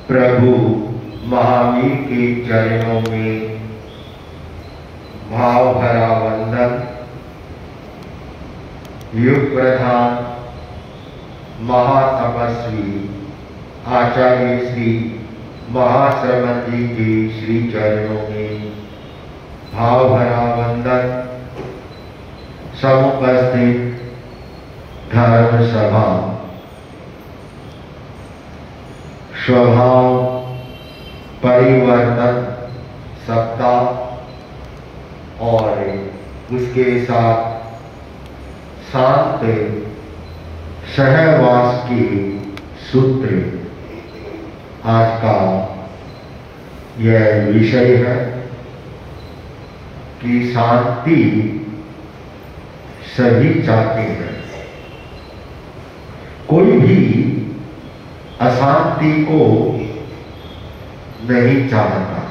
प्रभु महावीर के चरणों में भाव भरा वंदन। युग प्रधान महातपस्वी आचार्य श्री महाश्रवण जी के श्री चरणों में भाव भरा वंदन। समुपस्थित धर्म सभा स्वभाव परिवर्तन सप्ताह और उसके साथ शांत सहवास के सूत्र आज का यह विषय है कि शांति सभी चाहते हैं। कोई भी अशांति को नहीं चाहता।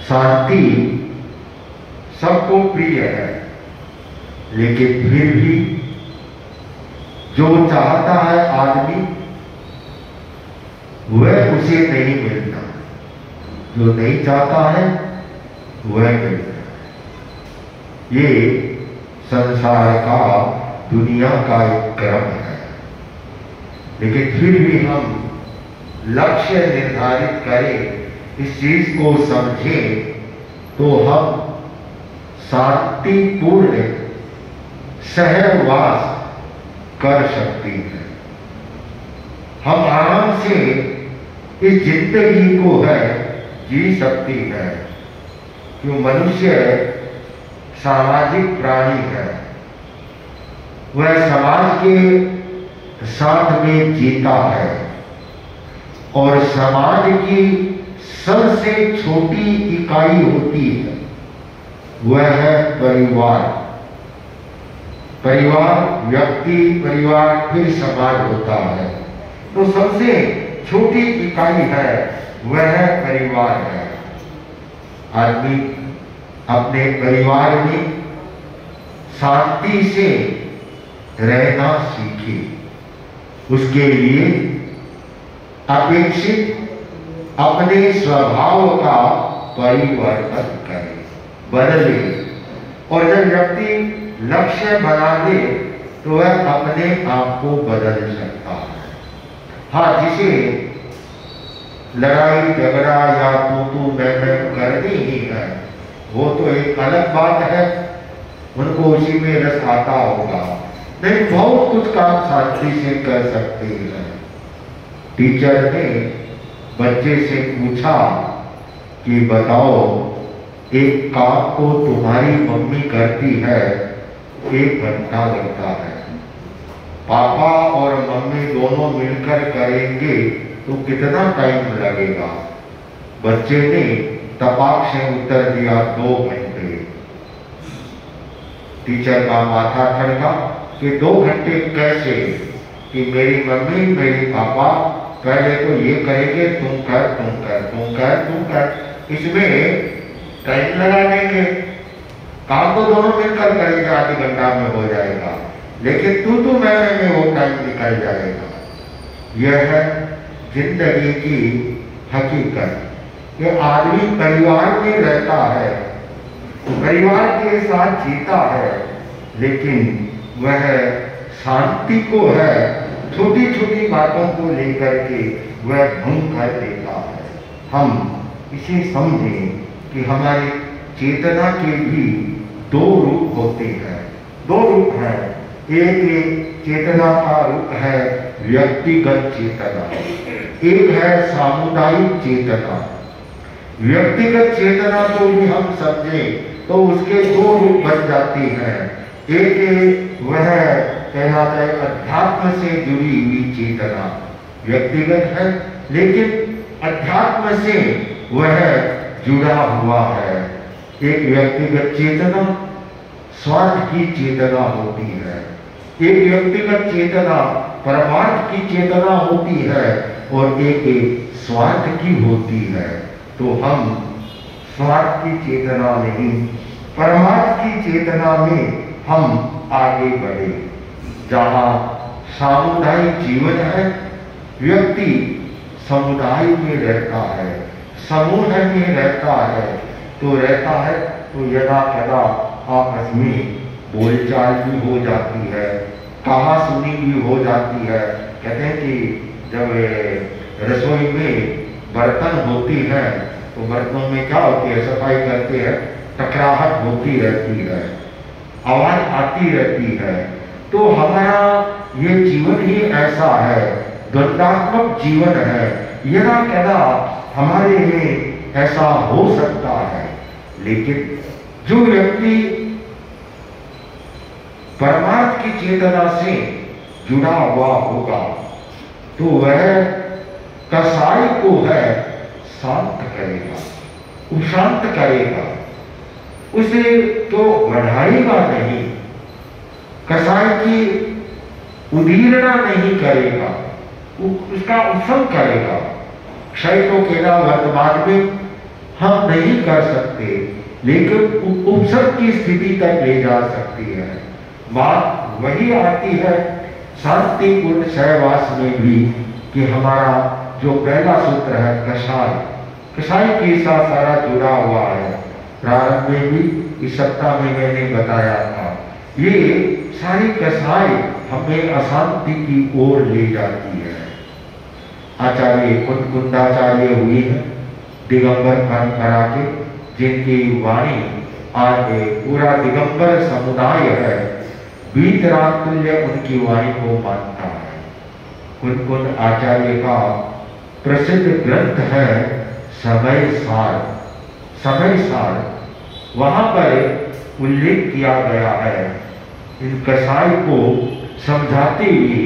शांति सबको प्रिय है, लेकिन फिर भी जो चाहता है आदमी वह उसे नहीं मिलता, जो नहीं चाहता है वह मिलता है। ये संसार का, दुनिया का एक क्रम है। लेकिन फिर भी हम लक्ष्य निर्धारित करें, इस चीज को समझें, तो हम शांतिपूर्ण सहवास कर सकते हैं। हम आराम से इस जिंदगी को है जी सकती है, क्यों मनुष्य सामाजिक प्राणी है। वह समाज के साथ में जीता है और समाज की सबसे छोटी इकाई होती है, वह है परिवार। परिवार व्यक्ति, परिवार फिर समाज होता है। तो सबसे छोटी इकाई है वह है परिवार है। आदमी अपने परिवार में शांति से रहना सीखे, उसके लिए अपेक्षित अपने स्वभाव का परिवर्तन करे, बदले। और जब व्यक्ति लक्ष्य बना ले तो वह अपने आप को बदल सकता है। हाँ, जिसे लड़ाई झगड़ा या तू मैं करनी ही है, वो तो एक अलग बात है, उनको उसी में रस आता होगा। नहीं, बहुत कुछ काम शांति से कर सकते हैं। टीचर ने बच्चे से पूछा कि बताओ, एक काम को तुम्हारी मम्मी करती है 1 घंटा लगता है, पापा और मम्मी दोनों मिलकर करेंगे तो कितना टाइम लगेगा? बच्चे ने तपाक से उत्तर दिया 2 घंटे। टीचर का माथा ठनका कि 2 घंटे कैसे? कि मेरी मम्मी मेरी पापा पहले तो ये करेंगे, तुम कर तुम कर तुम कर तुम कर, इसमें टाइम लगा देंगे। काम तो दोनों मिलकर करेंगे, आधे घंटा में हो जाएगा, लेकिन तू मैं में वो टाइम निकल जाएगा। यह है जिंदगी की हकीकत। ये आदमी परिवार में रहता है, परिवार के साथ जीता है, लेकिन वह शांति को है छोटी छोटी बातों को लेकर के वह भंग कर देता है। हम इसे समझें कि हमारी चेतना के भी 2 रूप होते हैं। 2 रूप हैं। एक चेतना का रूप है व्यक्तिगत चेतना, एक है सामुदायिक चेतना। व्यक्तिगत चेतना को भी हम समझें तो उसके 2 रूप बन जाते हैं। एक वह कहलाता है अध्यात्म से जुड़ी हुई चेतना, व्यक्तिगत है लेकिन अध्यात्म से वह जुड़ा हुआ है। एक व्यक्तिगत चेतना स्वार्थ की चेतना होती है, एक व्यक्तिगत चेतना परमार्थ की चेतना होती है, और एक स्वार्थ की होती है। तो हम स्वार्थ की चेतना नहीं, परमार्थ की चेतना में हम आगे बढ़े। जहाँ सामुदायिक जीवन है, व्यक्ति समुदाय में रहता है, समूह में रहता है, तो यदा कदा आपस में बोलचाल भी हो जाती है, कहा सुनी भी हो जाती है। कहते हैं कि जब रसोई में बर्तन होती है तो बर्तनों में क्या होती है, सफाई करते हैं, टकराहट होती रहती है, आवाज आती रहती है। तो हमारा ये जीवन ही ऐसा है, द्वंद्वात्मक जीवन है। यदा कदा हमारे में ऐसा हो सकता है, लेकिन जो व्यक्ति परमार्थ की चेतना से जुड़ा हुआ होगा तो वह कसाई को है शांत करेगा, उपशांत करेगा, उसे तो बढ़ाएगा नहीं, कसाई की उदीरना नहीं करेगा, उसका उपशम करेगा। क्षय तो केवल वर्तमान में हम नहीं कर सकते, लेकिन उपशम की स्थिति तक ले जा सकती है। बात वही आती है शांतिपूर्ण सहवास में भी कि हमारा जो पहला सूत्र है कसाई के साथ सारा जुड़ा हुआ है। प्रारंभ में भी इस सप्ताह में मैंने बताया था, ये सारी कसाई हमें अशांति की ओर ले जाती है। आचार्य कुंदाचार्य हुए हैं दिगंबर परंपरा के, जिनकी वाणी आज पूरा दिगंबर समुदाय है, वीतराग तुल्य उनकी वाणी को मानता है। कुंद आचार्य का प्रसिद्ध ग्रंथ है समय सार। वहां पर उल्लेख किया गया है, इन कसाई को समझाते हुए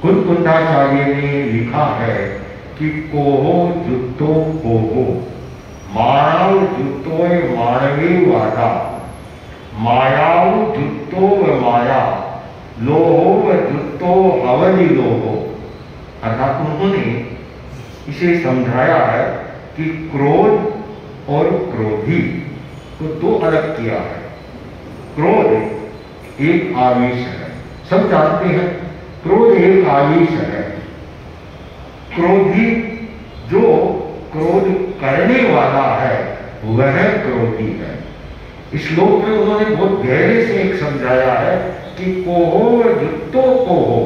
कुंदाचार्य ने लिखा है कि कोहो जुत्तो कोहो मानव जुत्तोय मानवे वादा, मायाव जुत्तो व माया, लोहो व जुत्तो अवधि लोहो। अर्थात उन्होंने इसे समझाया है कि क्रोध और क्रोधी को दो अलग किया है। क्रोध एक आवेश है, सब जानते हैं, क्रोध एक आवेश है। क्रोधी जो क्रोध करने वाला है वह क्रोधी है। इस श्लोक में उन्होंने बहुत गहरे से एक समझाया है कि कोहो जुत्तो कोहो,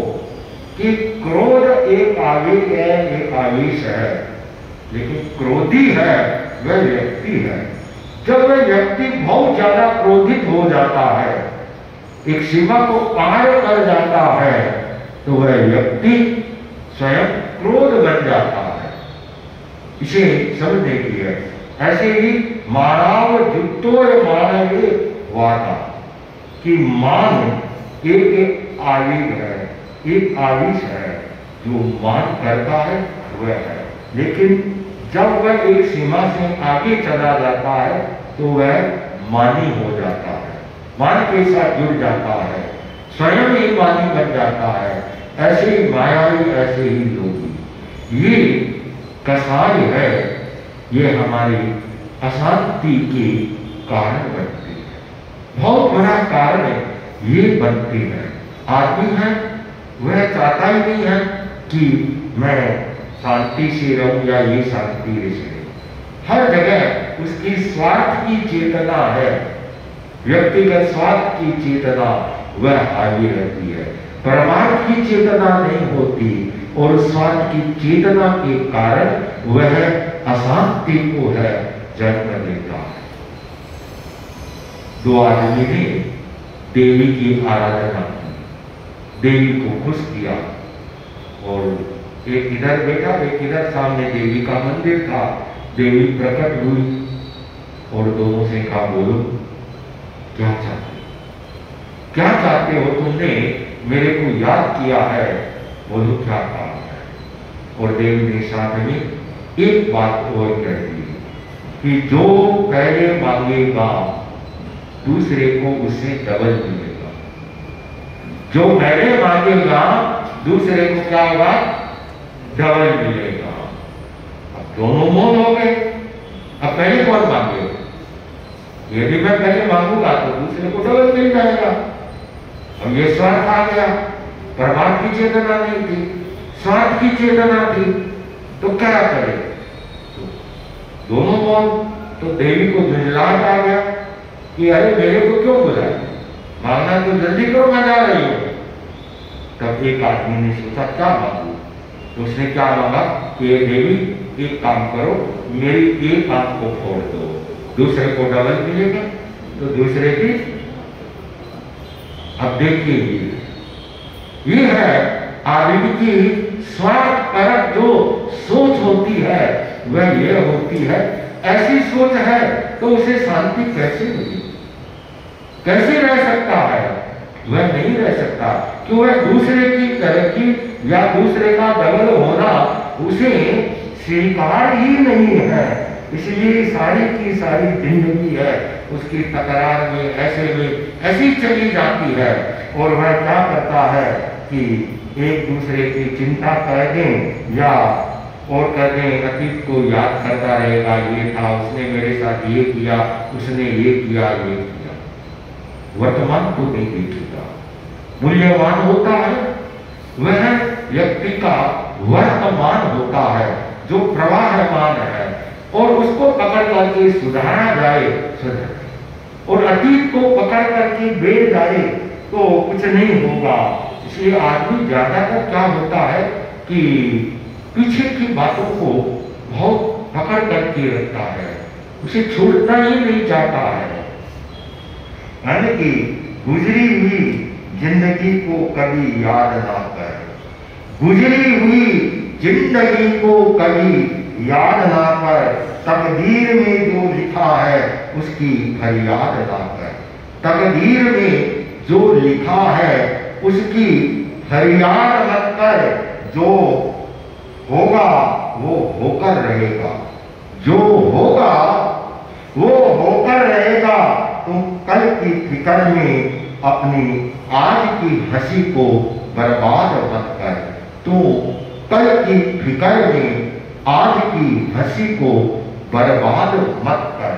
कि क्रोध एक आवेश है, एक आवेश है, लेकिन क्रोधी है वह व्यक्ति है। जब वह व्यक्ति बहुत ज्यादा क्रोधित हो जाता है, एक सीमा को पार कर जाता है, तो वह व्यक्ति स्वयं क्रोध बन जाता है। इसे समझने की है। ऐसे ही मानव जुत्तो मानवे वादा, कि मान एक आवेग है, एक आवेश है, जो मान करता है वह है। लेकिन जब वह एक सीमा से आगे चला जाता है तो वह मानी हो जाता है, मान के साथ जुड़ जाता है, स्वयं ही मानी बन जाता है। ऐसे ही मायावी, ऐसे ही योगी। ये कसाई है, ये हमारी अशांति के कारण बनती है। बहुत बड़ा कारण ये बनती है। आदमी है वह चाहता ही नहीं है कि मैं शांति से रहूं या ये शांति से। हर जगह उसकी स्वार्थ की चेतना है, व्यक्तिगत स्वार्थ की चेतना वह हावी रहती है, परमार्थ की चेतना नहीं होती, और स्वार्थ की चेतना के कारण वह अशांति को है जन्म देता है। दो आदमी ने देवी की आराधना की, देवी को खुश किया, और एक इधर बैठा, एक इधर, सामने देवी का मंदिर था। देवी प्रकट हुई और दोनों से कहा, बोलो क्या चाहते हो? तुमने मेरे को याद किया है, बोलो क्या कहा है? और देवी ने साथ में एक बात और कह दी कि जो पहले मांगेगा दूसरे को उससे डबल मिलेगा। जो पहले मांगेगा दूसरे को क्या होगा? डबल मिलेगा। अब दोनों मौन हो गए। अब पहले कौन मांगेगा? यदि मैं पहले मांगूंगा तो दूसरे को डबल मिल जाएगा। अब ये स्वार्थ आ गया, परमार्थ की चेतना नहीं थी, स्वार्थ की चेतना थी, तो क्या करे? तो दोनों कौन? तो देवी को झुंझलाहट आ गया कि अरे मेरे को क्यों बुलाया, मांगना तो जल्दी करो, मैं जा रही हूँ। तब एक आदमी ने सोचा क्या मांगू, तो उसने क्या मांगा कि देवी एक काम करो, मेरी एक आंख को फोड़ दो, दूसरे को डबल मिलेगा। तो दूसरे की, अब देखिए ये है आदमी की स्वार्थपरक जो सोच होती है, वह यह होती है। ऐसी सोच है तो उसे शांति कैसे मिली, कैसे रह सकता है? वह नहीं रह सकता कि वह दूसरे की तरक्की या दूसरे का डबल होना उसे स्वीकार ही नहीं है। इसलिए सारी की सारी जिंदगी है उसकी तकरार में, ऐसे में ऐसी चली जाती है। और वह क्या करता है कि एक दूसरे की चिंता कर दें या और कर दें, अतीत को याद करता रहेगा, ये था, उसने मेरे साथ ये किया, उसने ये किया, ये किया। वर्तमान को नहीं देखेगा। मूल्यवान होता है वह व्यक्ति का वर्तमान होता है जो प्रवाहमान है, और उसको पकड़ करके सुधारा जाए सुधर, और अतीत को पकड़ करके बेच जाए तो कुछ नहीं होगा। इसलिए आदमी ज्यादातर क्या होता है कि पीछे की बातों को बहुत पकड़ करके रखता है, उसे छोड़ना ही नहीं चाहता है। यानी कि गुजरी हुई जिंदगी को कभी याद ना कर, गुजरी हुई जिंदगी को कभी याद ना कर, तकदीर में जो लिखा है उसकी फरियाद ना कर, तकदीर में जो लिखा है उसकी फरियाद मत कर, जो होगा वो होकर रहेगा, जो होगा वो होकर रहेगा। तुम कल की फिक्र में अपनी आज की हंसी को बर्बाद मत कर, तो कल की फिक्र में आज की हंसी को बर्बाद मत कर।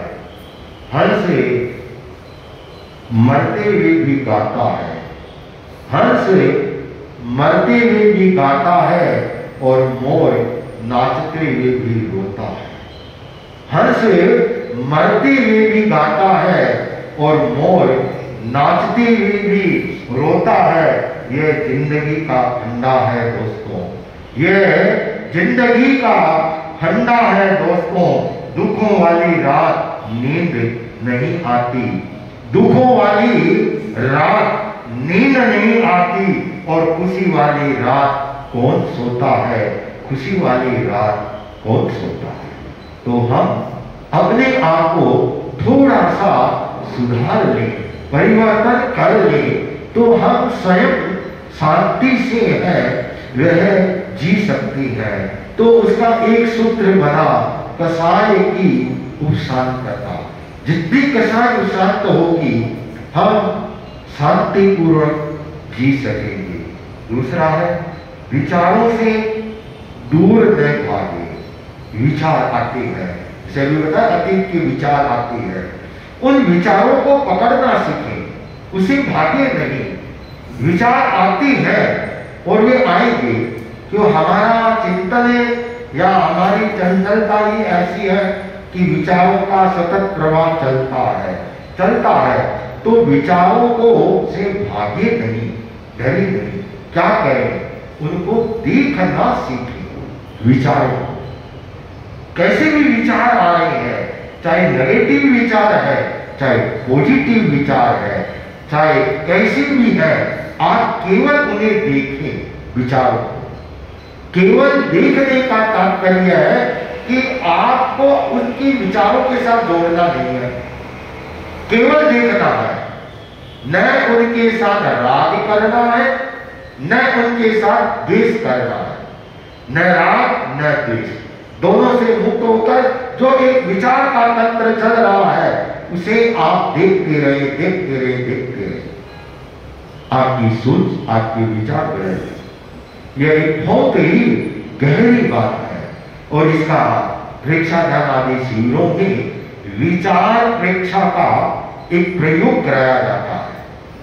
हंस मरते हुए भी गाता है, हंस मरते हुए भी गाता है, और मोर नाचते हुए भी रोता है। हंस मरते हुए भी गाता है और मोर नाचते हुए भी रोता है। यह जिंदगी का फंडा है दोस्तों, यह जिंदगी का फंडा है दोस्तों। दुखों वाली रात नींद नहीं आती, दुखों वाली रात नींद नहीं आती, और खुशी वाली रात कौन सोता है, खुशी वाली रात कौन सोता है। तो हम अपने आप को थोड़ा सा सुधार लें, परिवर्तन कर लें, तो हम स्वयं शांति से है वह जी सकती है। तो उसका एक सूत्र बना, कसाय की उपशांतता। जितनी कसाय उपशांत होगी हम शांतिपूर्वक जी सकेंगे। दूसरा है विचारों से दूर न भागे। विचार आते हैं, जैसे भी बताया अतीत के विचार आते हैं, उन विचारों को पकड़ना सीखें, उसे भागे नहीं। विचार आती है और वे आएंगे, क्यों हमारा चिंतन या हमारी चंचलता ही ऐसी है कि विचारों का सतत प्रवाह चलता है। तो विचारों को से भागे नहीं, डरे नहीं। क्या करें? उनको देखना सीखें। विचारों कैसे भी विचार आ रहे हैं, चाहे नेगेटिव विचार है, चाहे पॉजिटिव विचार है, चाहे कैसे भी है, आप केवल उन्हें देखें। विचारों को केवल देखने का तात्पर्य है कि आपको उनकी विचारों के साथ जोड़ना नहीं है, केवल देखना है। न उनके साथ राग करना है, न उनके साथ द्वेष करना है। न राग न द्वेष, दोनों से मुक्त होकर जो एक विचार का तंत्र चल रहा है उसे आप देखते रहे, देखते रहे, देखते रहे। आपकी सोच, आपके विचार बदल। यह एक बहुत ही गहरी बात है, और इसका प्रेक्षाध्यान आदि शिविरों में विचार प्रेक्षा का एक प्रयोग कराया जाता है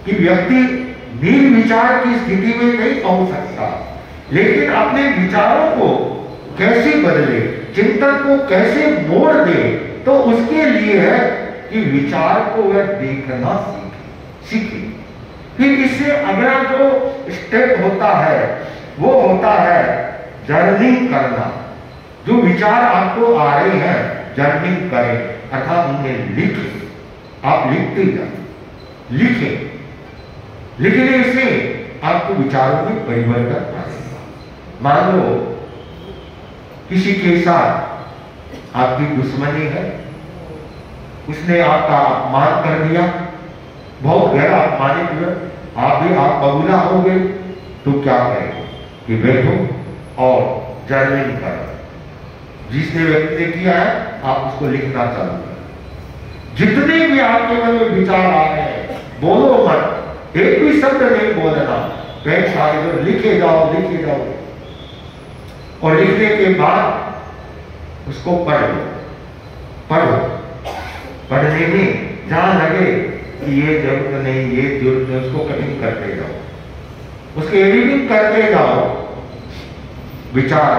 कि व्यक्ति निर्विचार की स्थिति में नहीं पहुंच सकता, लेकिन अपने विचारों को कैसे बदले, चिंतन को कैसे मोड़ दे, तो उसके लिए है कि विचार को वह देखना सीखे। फिर इससे अगला जो स्टेप होता है वो होता है जर्निंग करना। जो विचार आपको आ रहे हैं जर्निंग करें, अर्थात उन्हें लिखें। आप लिखते जाए, लिखने से आपको विचारों में परिवर्तन आएगा। मान लो किसी के साथ आपकी दुश्मनी है, उसने आपका अपमान कर दिया, बहुत गहरा अपमानित हुए, आप बबूला हो गए, तो क्या करेंगे कि बैठो और जर्नलिंग करो। जिसने व्यक्ति ने किया है आप उसको लिखना चालू करें। जितने भी आपके मन में विचार आ रहे हैं बोलो मत, एक भी शब्द नहीं बोलना, बैठ कर लिखे जाओ। और लिखने के बाद उसको पढ़ो। पढ़ने में जहां लगे कि ये जरूरत नहीं, ये जरूरत नहीं, उसको कटिंग करते जाओ, उसकी एडिटिंग करते जाओ। विचार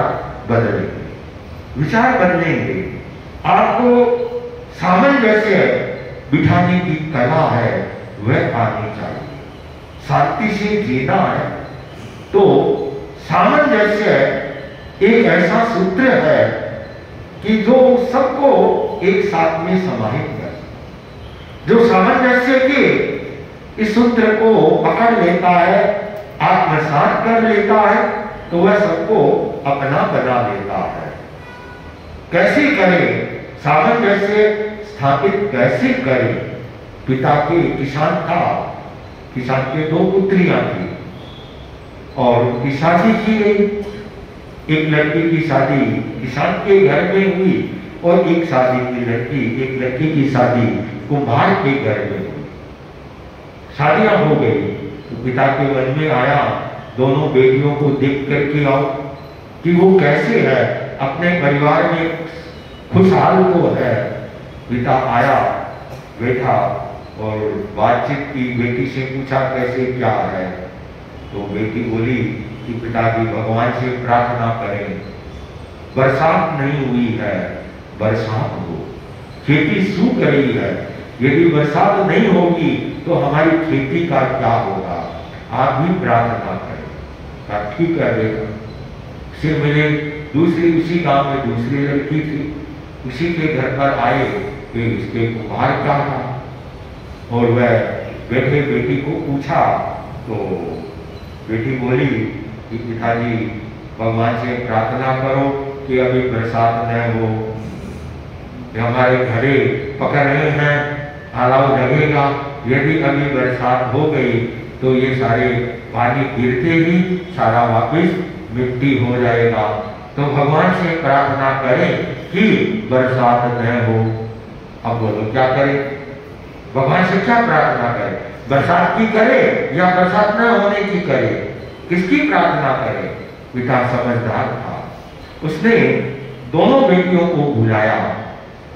बदलेंगे। आपको सामंजस्य बिठाने की कला है वह आनी चाहिए। शांति से जीना है तो सामंजस्य एक ऐसा सूत्र है कि जो सबको एक साथ में समाहित कर, जो सामंजस्य के इस सूत्र को पकड़ लेता है, आत्मसात कर लेता है, तो वह सबको अपना बना लेता है। कैसे करें सामंजस्य स्थापित, कैसे करें? पिता के किसान था, किसान के 2 पुत्रियां थी और उनकी शादी की गई। एक लड़की की शादी किसान के घर में हुई और एक लड़की की शादी कुम्हार के घर में हुई। शादियां हो गई तो पिता के मन में आया दोनों बेटियों को देख करके आओ कि वो कैसे है, अपने परिवार में खुशहाल तो है। पिता आया, बैठा और बातचीत की, बेटी से पूछा कैसे क्या है, तो बेटी बोली कि पिताजी भगवान से प्रार्थना करें, बरसात नहीं हुई है, बरसात हो, खेती सूख रही है, यदि बरसात नहीं होगी तो हमारी खेती का क्या होगा, आप भी प्रार्थना करें। ठीक है बेटा। से मिले दूसरी, उसी गांव में दूसरी लड़की थी, उसी के घर पर आए कि उसके कुम्हार क्या था, और वह बैठे बेटी को पूछा तो बेटी बोली कि पिताजी भगवान से प्रार्थना करो कि अभी बरसात न हो, हमारे घरे पकड़ रहे हैं, अलाव लगेगा, यदि अभी बरसात हो गई तो ये सारे पानी गिरते ही सारा वापिस मिट्टी हो जाएगा, तो भगवान से प्रार्थना करें कि बरसात न हो। अब बोलो क्या करें? भगवान से क्या प्रार्थना करें? बरसात की करे या बरसात न होने की करे? किसकी प्रार्थना करें? पिता समझदार था, उसने दोनों बेटियों को बुलाया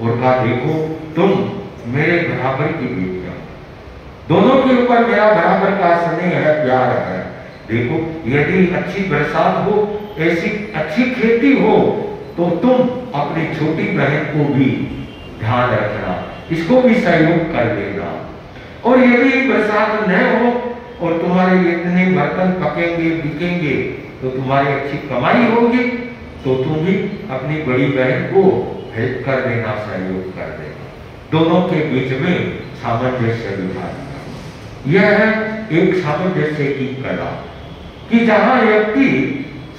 और कहा देखो तुम मेरे बराबर की बेटियां, दोनों के ऊपर मेरा बराबर का स्नेह है, प्यार है। देखो यदि अच्छी बरसात हो, ऐसी अच्छी खेती हो, तो तुम अपनी छोटी बहन को भी ध्यान रखना, इसको भी सहयोग कर देना। और यदि बरसात न हो और तुम्हारे इतने बर्तन पकेंगे बिकेंगे तो तुम्हारी अच्छी कमाई होगी, तो तुम भी अपनी बड़ी बहन को हेल्प कर देना, सहयोग कर देना। दोनों के बीच में सामंजस्य बिठाना, यह है एक सामंजस्य की कला कि जहां व्यक्ति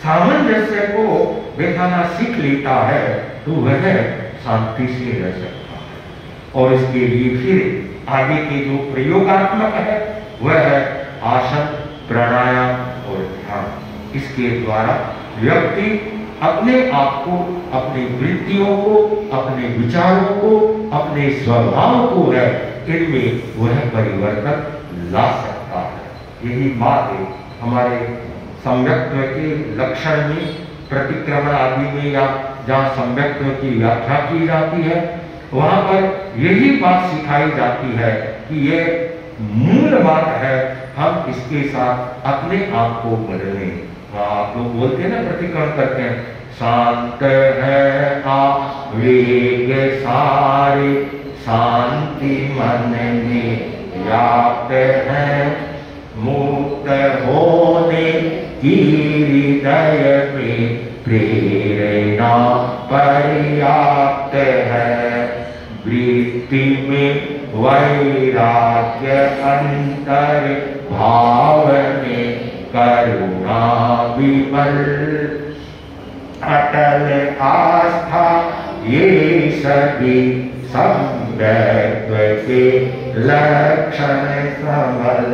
सामंजस्य को बिठाना सीख लेता है तो वह शांति से रह सकता है। और इसके लिए फिर आगे के जो प्रयोगात्मक है वह है आसन, प्राणायाम और ध्यान। इसके द्वारा व्यक्ति अपने आप को, अपनी वृत्तियों को, अपने विचारों को, अपने स्वभाव को है इनमें वह परिवर्तन ला सकता है। यही बात है हमारे सम्यक्त्व के लक्षण में, प्रतिक्रमण आदि में, या जहाँ सम्यक्त्व की व्याख्या की जाती है वहां पर यही बात सिखाई जाती है कि यह मूल बात है, हम इसके साथ अपने आप को बदलें, आप लोग बोलते हैं ना, प्रतिक्रमण करते हैं, शांत है आवेग सारे, शांति मन में व्याप्त है, मुक्त होने की हृदय में प्रेरणा पर्याप्त है, वृत्ति में वैराग्य अंतर भाव में करुणा विमल, अटल आस्था ये सभी सम्यक्त्व के लक्षण समल,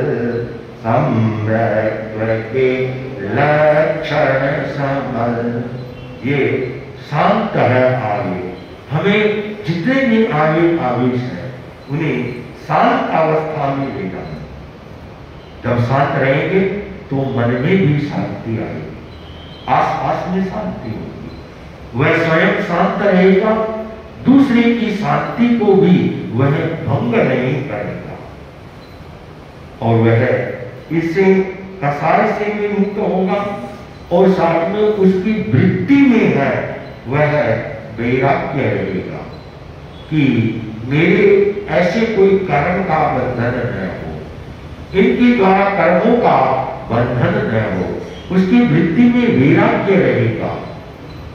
सम्यक्त्व के लक्षण समल। ये शांत है आवेग। हमें जितने भी आवेश है उन्हें शांत अवस्था में ले जाना। जब शांत रहेंगे तो मन में भी शांति आएगी, आसपास में शांति होगी, वह स्वयं शांत रहेगा, दूसरे की शांति को भी वह भंग नहीं करेगा, और वह इससे कसाय से भी मुक्त होगा, और साथ में उसकी वृत्ति में है वह वैराग्य रहेगा कि मेरे ऐसे कोई कर्म का बंधन न हो, इनके द्वारा कर्मों का बंधन न हो, उसकी वृत्ति में वैराग्य रहेगा,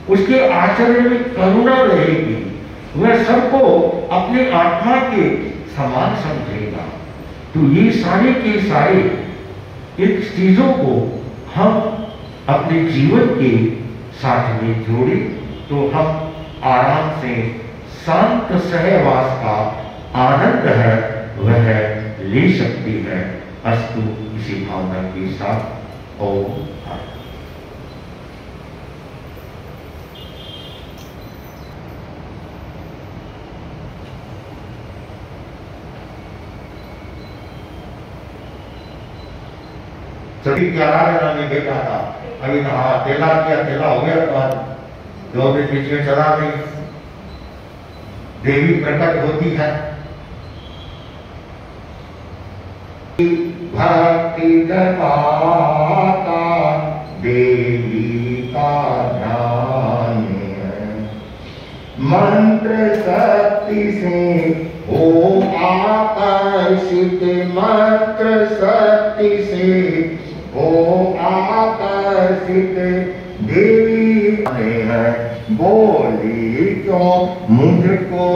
उसके आचरण में करुणा रहेगी, वह सबको अपने आत्मा के समान समझेगा। तो ये सारे के सारे इन चीजों को हम अपने जीवन के साथ में जोड़े तो हम आराम से शांत सहवास का आनंद है वह ले सकती है। अस्तु, इसी भावना के साथ ओम। सभी की आराधना में बैठा था, अभी नहा तेला किया, तेला हो गया तो 2 दिन बीच में चला गई, देवी प्रकट होती है। भक्ति जमाता देवी का ध्यान है, मंत्र शक्ति से हो आकर्षित, मंत्र शक्ति से हो आकर्षित, देवी है बोली क्यों मुझको